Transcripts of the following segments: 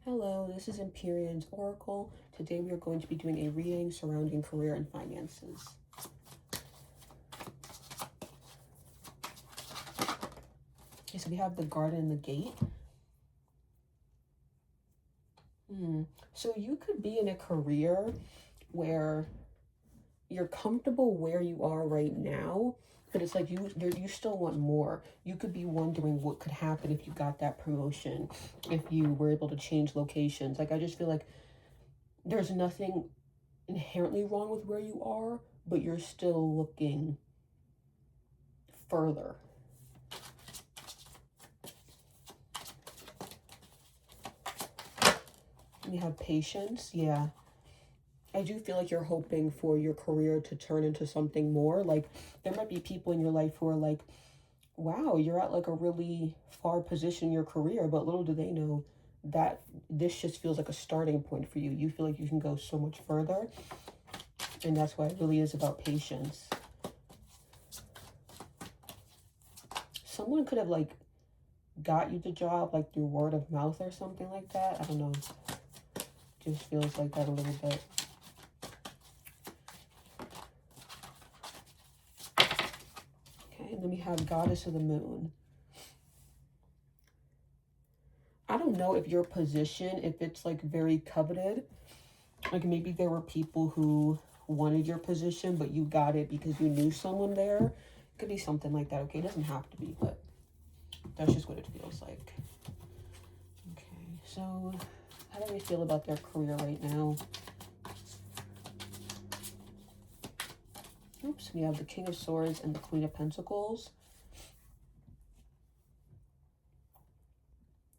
Hello, this is Empyrean's Oracle. Today we are going to be doing a reading surrounding career and finances. Okay, so we have the garden and the gate. So you could be in a career where you're comfortable where you are right now, but it's like you still want more. You could be wondering what could happen if you got that promotion, if you were able to change locations. Like, I just feel like there's nothing inherently wrong with where you are, but you're still looking further. You have patience. Yeah. I do feel like you're hoping for your career to turn into something more. Like, there might be people in your life who are like, wow, you're at like a really far position in your career, but little do they know that this just feels like a starting point for you. You feel like you can go so much further. And that's why it really is about patience. Someone could have like got you the job like through word of mouth or something like that. I don't know. Just feels like that a little bit. Okay, and then we have Goddess of the Moon. I don't know if your position, if it's like very coveted, like maybe there were people who wanted your position, but you got it because you knew someone there. It could be something like that. Okay, it doesn't have to be, but that's just what it feels like. Okay, so how do they feel about their career right now? Oops, we have the King of Swords and the Queen of Pentacles.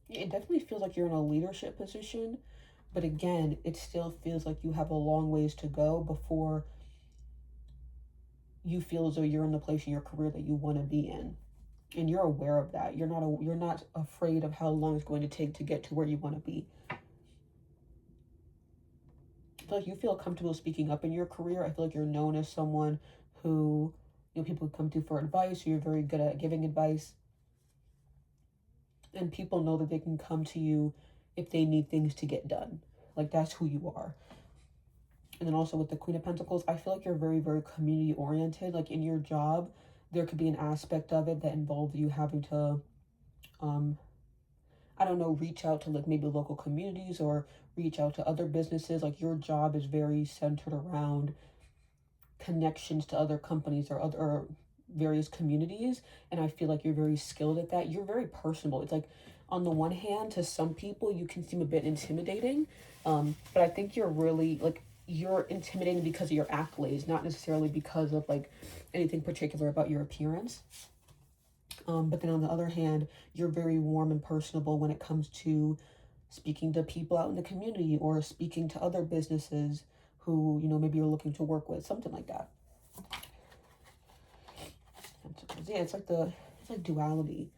It definitely feels like you're in a leadership position, but again, it still feels like you have a long ways to go before you feel as though you're in the place in your career that you want to be in. And you're aware of that. You're not afraid of how long it's going to take to get to where you want to be. I feel like you feel comfortable speaking up in your career. I feel like you're known as someone who, people come to for advice, or you're very good at giving advice. And people know that they can come to you if they need things to get done. Like, that's who you are. And then also with the Queen of Pentacles, I feel like you're very, very community oriented. Like, in your job, there could be an aspect of it that involves you having to, I don't know, reach out to like maybe local communities or reach out to other businesses. Like, your job is very centered around connections to other companies or various communities. And I feel like you're very skilled at that. You're very personable. It's like, on the one hand, to some people, you can seem a bit intimidating. But I think you're really like, you're intimidating because of your accolades, not necessarily because of like anything particular about your appearance. But then on the other hand, you're very warm and personable when it comes to speaking to people out in the community or speaking to other businesses who, maybe you're looking to work with, something like that. Yeah, it's like duality.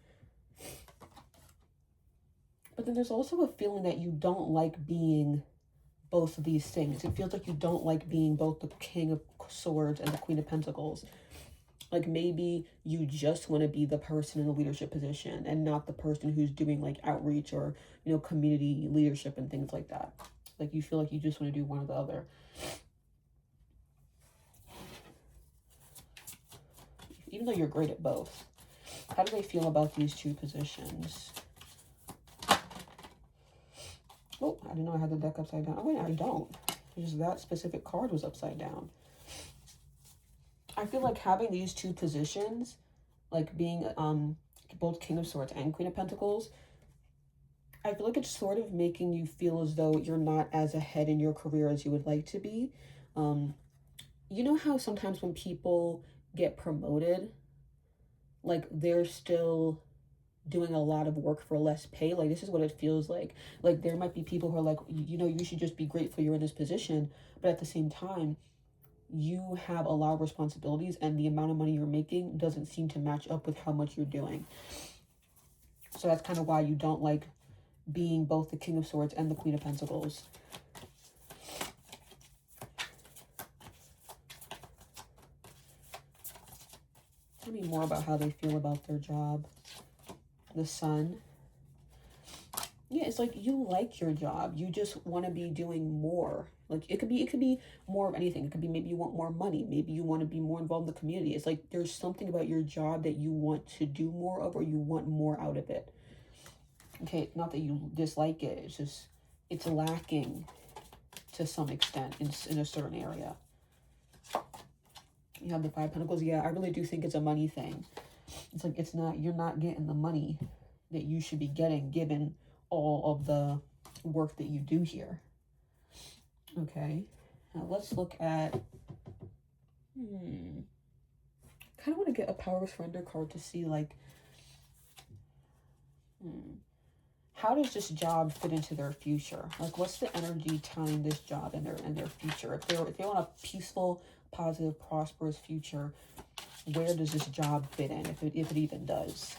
But then there's also a feeling that you don't like being both of these things. It feels like you don't like being both the King of Swords and the Queen of Pentacles. Like, maybe you just want to be the person in a leadership position and not the person who's doing like outreach or, community leadership and things like that. Like, you feel like you just want to do one or the other. Even though you're great at both. How do they feel about these two positions? Oh, I didn't know I had the deck upside down. Oh, wait, I don't. Just that specific card was upside down. I feel like having these two positions, like being both King of Swords and Queen of Pentacles, I feel like it's sort of making you feel as though you're not as ahead in your career as you would like to be. You know how sometimes when people get promoted, like, they're still doing a lot of work for less pay? Like, this is what it feels like. Like, there might be people who are like, you should just be grateful you're in this position, but at the same time, you have a lot of responsibilities and the amount of money you're making doesn't seem to match up with how much you're doing. So that's kind of why you don't like being both the King of Swords and the Queen of Pentacles. Tell me more about how they feel about their job. The Sun. Yeah, it's like you like your job. You just want to be doing more. Like it could be more of anything. It could be maybe you want more money. Maybe you want to be more involved in the community. It's like there's something about your job that you want to do more of, or you want more out of it. Okay, not that you dislike it. It's just it's lacking to some extent in a certain area. You have the Five of Pentacles. Yeah, I really do think it's a money thing. It's like you're not getting the money that you should be getting given all of the work that you do here. Okay, now let's look at kind of want to get a Power of Surrender card to see like how does this job fit into their future? Like what's the energy tying this job in their future? If they want a peaceful, positive, prosperous future, where does this job fit in, if it even does?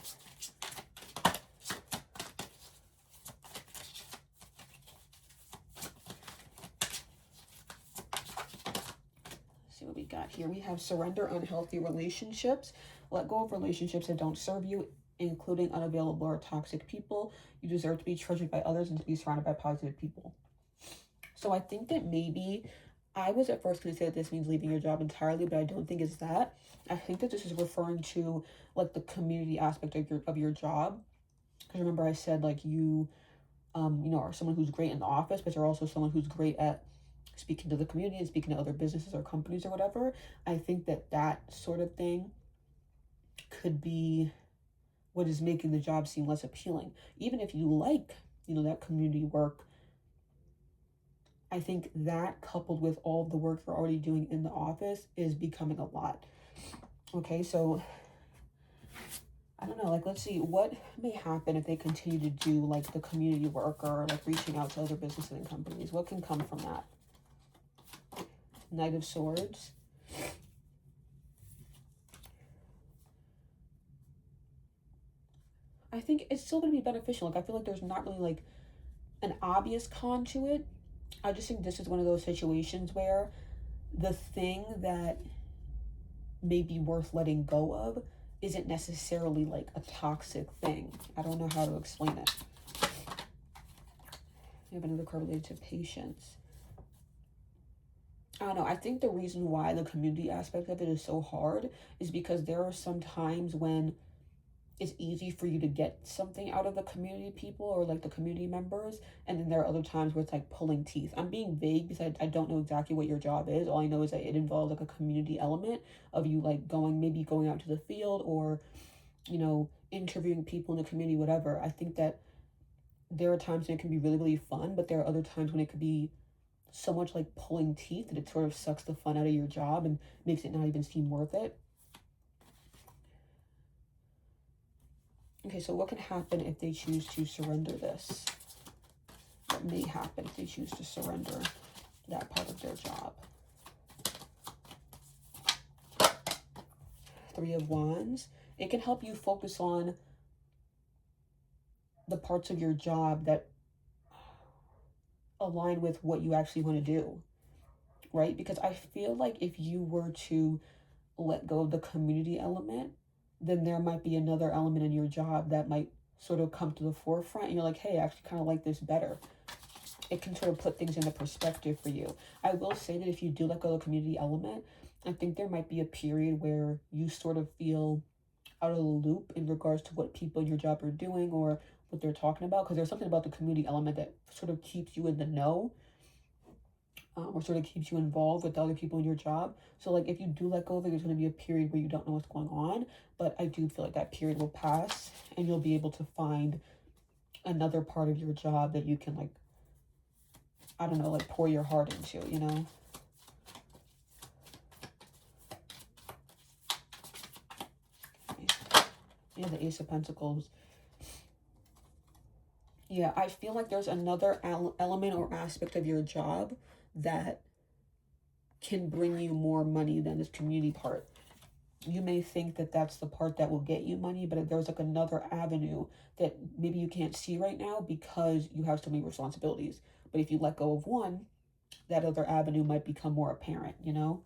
See what we got here. We have surrender unhealthy relationships. Let go of relationships that don't serve you, including unavailable or toxic people. You deserve to be treasured by others and to be surrounded by positive people. So I think that maybe I was at first going to say that this means leaving your job entirely, but I don't think it's that. I think that this is referring to like the community aspect of your job. Because remember I said like you are someone who's great in the office, but you're also someone who's great at speaking to the community and speaking to other businesses or companies or whatever. I think that sort of thing could be what is making the job seem less appealing. Even if you like, that community work, I think that coupled with all the work you're already doing in the office is becoming a lot. Okay, so I don't know, like let's see what may happen if they continue to do like the community work or like reaching out to other businesses and companies. What can come from that? Knight of Swords. I think it's still going to be beneficial. Like I feel like there's not really like an obvious con to it. I just think this is one of those situations where the thing that may be worth letting go of isn't necessarily like a toxic thing. I don't know how to explain it. We have another card related to patience. I don't know. I think the reason why the community aspect of it is so hard is because there are some times when it's easy for you to get something out of the community people or like the community members, and then there are other times where it's like pulling teeth. I'm being vague because I don't know exactly what your job is. All I know is that it involves like a community element of you like maybe going out to the field or interviewing people in the community, whatever. I think that there are times when it can be really, really fun, but there are other times when it could be so much like pulling teeth that it sort of sucks the fun out of your job and makes it not even seem worth it. Okay, so what can happen if they choose to surrender this? What may happen if they choose to surrender that part of their job? Three of Wands. It can help you focus on the parts of your job that align with what you actually want to do, right? Because I feel like if you were to let go of the community element, then there might be another element in your job that might sort of come to the forefront and you're like, hey, I actually kind of like this better. It can sort of put things into perspective for you. I will say that if you do let go of the community element, I think there might be a period where you sort of feel out of the loop in regards to what people in your job are doing or what they're talking about, because there's something about the community element that sort of keeps you in the know. Or sort of keeps you involved with the other people in your job. So like if you do let go of it, there's going to be a period where you don't know what's going on, but I do feel like that period will pass and you'll be able to find another part of your job that you can like, I don't know, like pour your heart into, Okay. Yeah, the Ace of Pentacles. Yeah, I feel like there's another element or aspect of your job that can bring you more money than this community part. You may think that that's the part that will get you money, but there's like another avenue that maybe you can't see right now because you have so many responsibilities. But if you let go of one, that other avenue might become more apparent, Okay.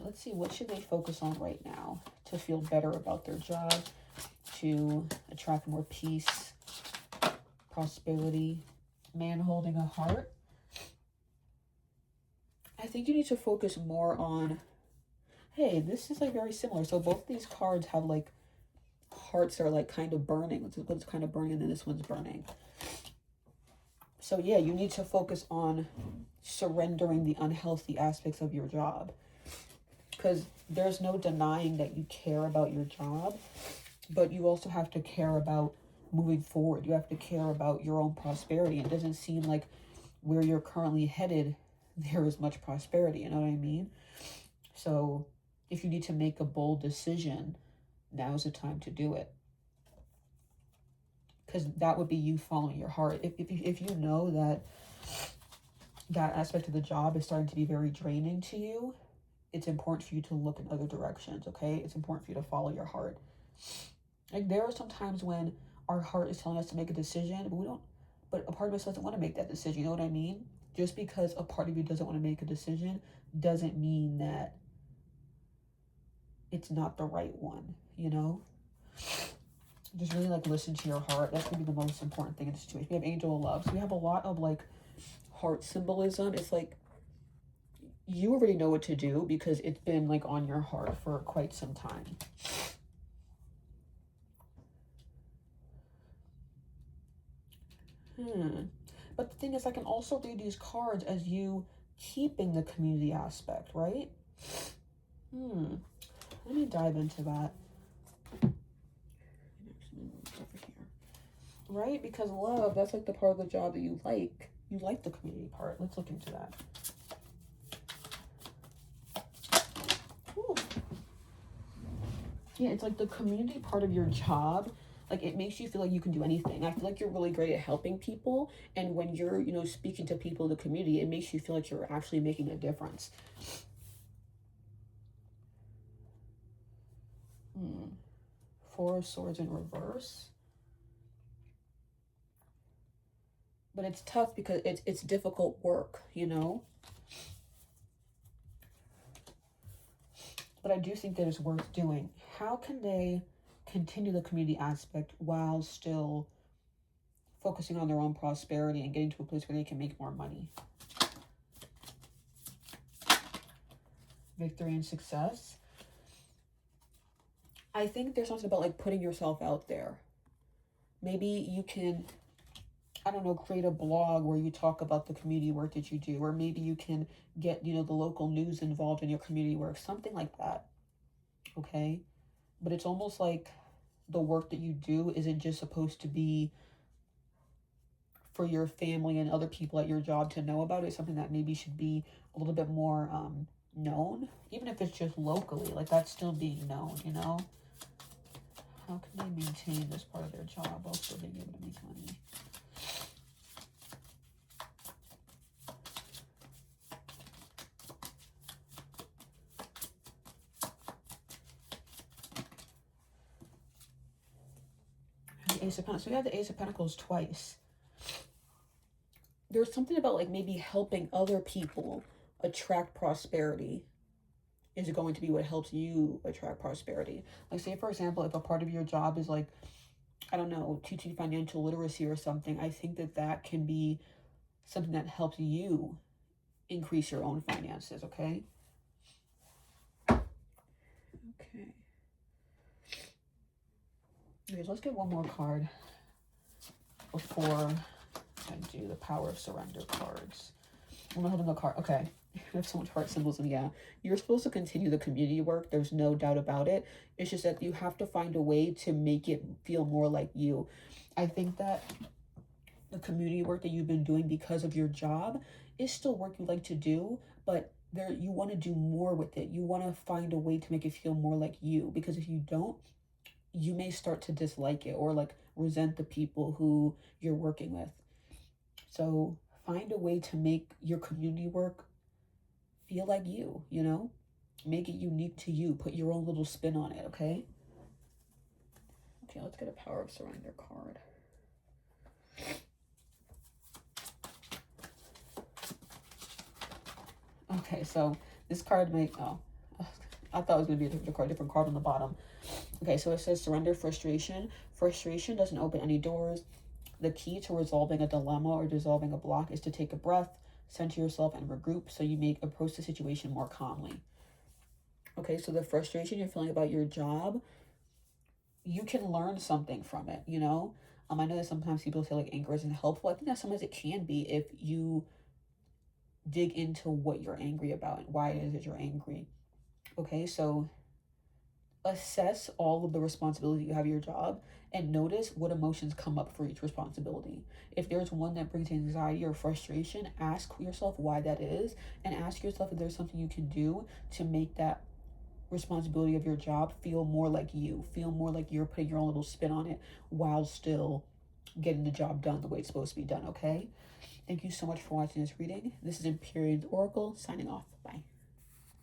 Let's see. What should they focus on right now to feel better about their job to attract more peace, prosperity. Man holding a heart. I think you need to focus more on, hey, this is like very similar. So both these cards have like hearts that are like kind of burning. This one's kind of burning and then this one's burning. So yeah, you need to focus on surrendering the unhealthy aspects of your job, because there's no denying that you care about your job, but you also have to care about moving forward. You have to care about your own prosperity. It doesn't seem like where you're currently headed, there is much prosperity. You know what I mean? So if you need to make a bold decision, now's the time to do it. Because that would be you following your heart. If you know that that aspect of the job is starting to be very draining to you, it's important for you to look in other directions, okay? It's important for you to follow your heart. Like, there are some times when our heart is telling us to make a decision, but a part of us doesn't want to make that decision. You know what I mean? Just because a part of you doesn't want to make a decision doesn't mean that it's not the right one, you know? Just really like listen to your heart. That's gonna be the most important thing in the situation. We have Angel of Love. So we have a lot of like heart symbolism. It's like you already know what to do because it's been like on your heart for quite some time. But the thing is, I can also read these cards as you keeping the community aspect, right? Let me dive into that. Right? Because love, that's like the part of the job that you like. You like the community part. Let's look into that. Ooh. Yeah, it's like the community part of your job. Like, it makes you feel like you can do anything. I feel like you're really great at helping people. And when you're, you know, speaking to people in the community, it makes you feel like you're actually making a difference. Four of Swords in reverse. But it's tough because it's difficult work, you know? But I do think that it's worth doing. How can they continue the community aspect while still focusing on their own prosperity and getting to a place where they can make more money? Victory and success. I think there's something about like putting yourself out there. Maybe you can, I don't know, create a blog where you talk about the community work that you do, or maybe you can get, you know, the local news involved in your community work, something like that. Okay? But it's almost like the work that you do isn't just supposed to be for your family and other people at your job to know about. It's something that maybe should be a little bit more known, even if it's just locally. Like, that's still being known, you know? How can they maintain this part of their job while still being able to make money? The Ace of Pentacles. So we have the Ace of Pentacles twice. There's something about like maybe helping other people attract prosperity is going to be what helps you attract prosperity. Like, say for example, if a part of your job is like, I don't know, teaching financial literacy or something, I think that that can be something that helps you increase your own finances, okay? Okay. Okay, so let's get one more card before I do the Power of Surrender cards. I'm not holding the card. Okay. I have so much heart symbols, and yeah, you're supposed to continue the community work. There's no doubt about it. It's just that you have to find a way to make it feel more like you. I think that the community work that you've been doing because of your job is still work you like to do, but you want to do more with it. You want to find a way to make it feel more like you, because if you don't, you may start to dislike it or like resent the people who you're working with. So find a way to make your community work feel like you, you know? Make it unique to you. Put your own little spin on it, okay? Okay, let's get a Power of Surrender card. Okay, so this card may, I thought it was going to be a different card on the bottom. Okay, so it says surrender frustration. Frustration doesn't open any doors. The key to resolving a dilemma or dissolving a block is to take a breath, center yourself, and regroup so you approach the situation more calmly. Okay, so the frustration you're feeling about your job, you can learn something from it, you know? I know that sometimes people say like anger isn't helpful. I think that sometimes it can be if you dig into what you're angry about and why it is that you're angry. Okay, so assess all of the responsibility you have in your job and notice what emotions come up for each responsibility. If there's one that brings anxiety or frustration, ask yourself why that is, and ask yourself if there's something you can do to make that responsibility of your job feel more like you, feel more like you're putting your own little spin on it while still getting the job done the way it's supposed to be done. Okay, thank you so much for watching this reading. This is Empyrean's Oracle signing off. Bye.